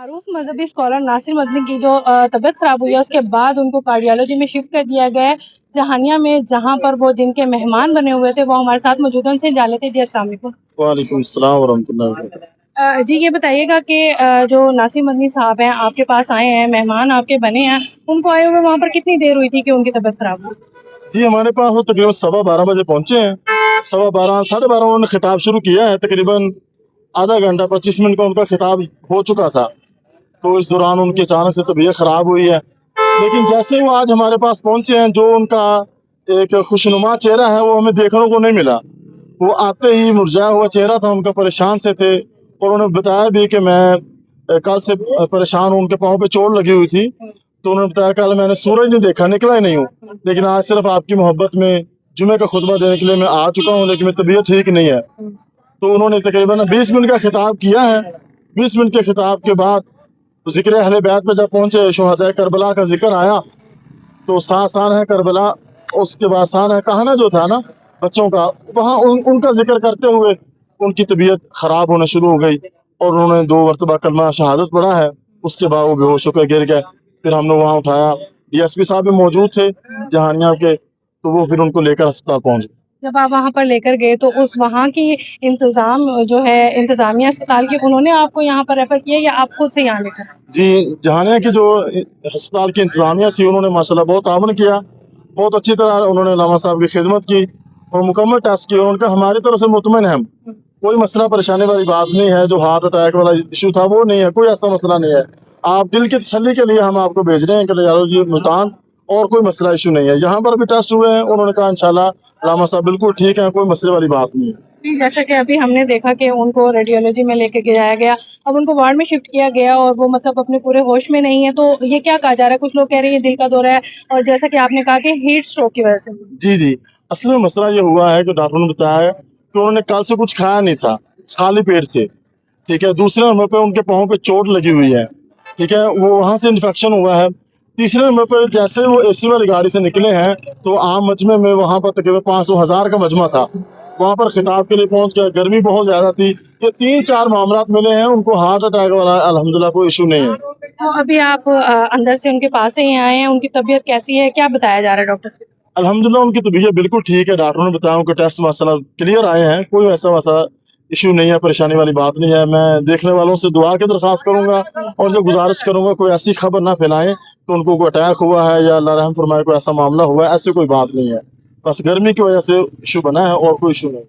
मारूफ मजहबी स्कॉलर नासिर मदनी की जो तबीयत खराब हुई है उसके बाद उनको कार्डियोलॉजी में शिफ्ट कर दिया गया है जहानिया में, जहां पर वो जिनके मेहमान बने हुए थे वो हमारे साथ मौजूद हैं, उनसे जान लेते हैं। जी अस्सलाम वालेकुम। वालेकुम सलाम वरहमतुल्लाहि वबरकातुहू। जी ये बताइएगा कि जो नासिर मदनी साहब हैं आपके पास आए हैं, मेहमान आपके बने हैं, उनको आए हुए वहाँ पर कितनी देर हुई थी कि उनकी तबीयत खराब हुई? जी हमारे पास वो तकरीबन 12:15 बजे पहुंचे हैं। 12:15 12:30 उन्होंने खिताब शुरू किया है। तकरीबन आधा घंटा 25 मिनट का उनका खिताब हो चुका था, तो इस दौरान उनकी अचानक से तबीयत ख़राब हुई है। लेकिन जैसे वो आज हमारे पास पहुंचे हैं, जो उनका एक खुशनुमा चेहरा है वो हमें देखने को नहीं मिला। वो आते ही मुरझाया हुआ चेहरा था उनका, परेशान से थे। और उन्होंने बताया भी कि मैं कल से परेशान हूँ, उनके पाँव पे चोट लगी हुई थी। तो उन्होंने बताया कल मैंने सूरज नहीं देखा, निकला ही नहीं हूँ, लेकिन आज सिर्फ आपकी मोहब्बत में जुमे का खुतबा देने के लिए मैं आ चुका हूँ, लेकिन मेरी तबीयत ठीक नहीं है। तो उन्होंने तकरीबन 20 मिनट का खिताब किया है। 20 मिनट के खिताब के बाद ज़िक्र अहले बैत पे जब पहुँचे, शुहदाए करबला का जिक्र आया, तो सान है करबला, उसके बाद सान है कहाना जो था ना बच्चों का, वहाँ उनका जिक्र करते हुए उनकी तबीयत ख़राब होना शुरू हो गई और उन्होंने 2 मरतबा कलमा शहादत पढ़ा है। उसके बाद वो बेहोश होकर गिर गए। फिर हमने वहाँ उठाया, DSP साहब भी मौजूद थे जहानिया के, तो वो फिर उनको लेकर अस्पताल पहुँच गए। जब आप वहाँ पर लेकर गए तो उस वहाँ की इंतज़ाम जो है इंतज़ामिया अस्पताल की, उन्होंने आपको यहाँ पर रेफ़र किया या आप खुद से यहाँ लेकर आए? जी जहानिया की जो अस्पताल की इंतज़ामिया थी उन्होंने माशाल्लाह बहुत ताउन किया, बहुत अच्छी तरह उन्होंने लामा साहब की खिदमत की और मुकम्मल टेस्ट किए। उनका हमारी तरफ से मुतमिन है, कोई मसला परेशानी वाली बात नहीं है। जो हार्ट अटैक वाला इशू था वो नहीं है, कोई ऐसा मसला नहीं है। आप दिल की तसल्ली के लिए हम आपको भेज रहे हैं कार्डियोलॉजी मुल्तान, और कोई मसला इशू नहीं है। यहाँ पर भी टेस्ट हुए हैं, उन्होंने कहा इंशाल्लाह लामा साहब बिल्कुल ठीक है, कोई मसले वाली बात नहीं है। जी, जैसा कि अभी हमने देखा कि उनको रेडियोलॉजी में लेके जाया गया, अब उनको वार्ड में शिफ्ट किया गया और वो मतलब अपने पूरे होश में नहीं है, तो ये क्या कहा जा रहा है? कुछ लोग कह रहे हैं ये दिल का दौरा है और जैसा कि आपने कहा कि हीट स्ट्रोक की वजह से। जी असल में मसला ये हुआ है कि डॉक्टर ने बताया कि उन्होंने कल से कुछ खाया नहीं था, खाली पेट थे, ठीक है। दूसरे नंबर पे उनके पाँव पे चोट लगी हुई है, ठीक है, वो वहाँ से इन्फेक्शन हुआ है। तीसरे नंबर पर जैसे वो AC वाली गाड़ी से निकले हैं तो आम मजमे में वहाँ पर तकरीबन 500,000 का मजमा था, वहाँ पर खिताब के लिए पहुँच गया। गर्मी बहुत ज़्यादा थी। ये 3-4 मामलात मिले हैं, उनको हार्ट अटैक वाला अल्हम्दुलिल्लाह कोई इशू नहीं है। तो अभी आप अंदर से उनके पास ही आए हैं, उनकी तबीयत कैसी है, क्या बताया जा रहा है डॉक्टर से? अल्हम्दुलिल्लाह उनकी तबीयत बिल्कुल ठीक है। डॉक्टरों ने बताया उनके टेस्ट माशाल्लाह क्लियर आए हैं, कोई ऐसा इशू नहीं है, परेशानी वाली बात नहीं है। मैं देखने वालों से दुआ की दरख्वास्त करूंगा और जो गुजारिश करूंगा कोई ऐसी खबर ना फैलाएं कि उनको कोई अटैक हुआ है या अल्लाह रहम फरमाए कोई ऐसा मामला हुआ है, ऐसी कोई बात नहीं है। बस गर्मी की वजह से इशू बना है और कोई इशू नहीं।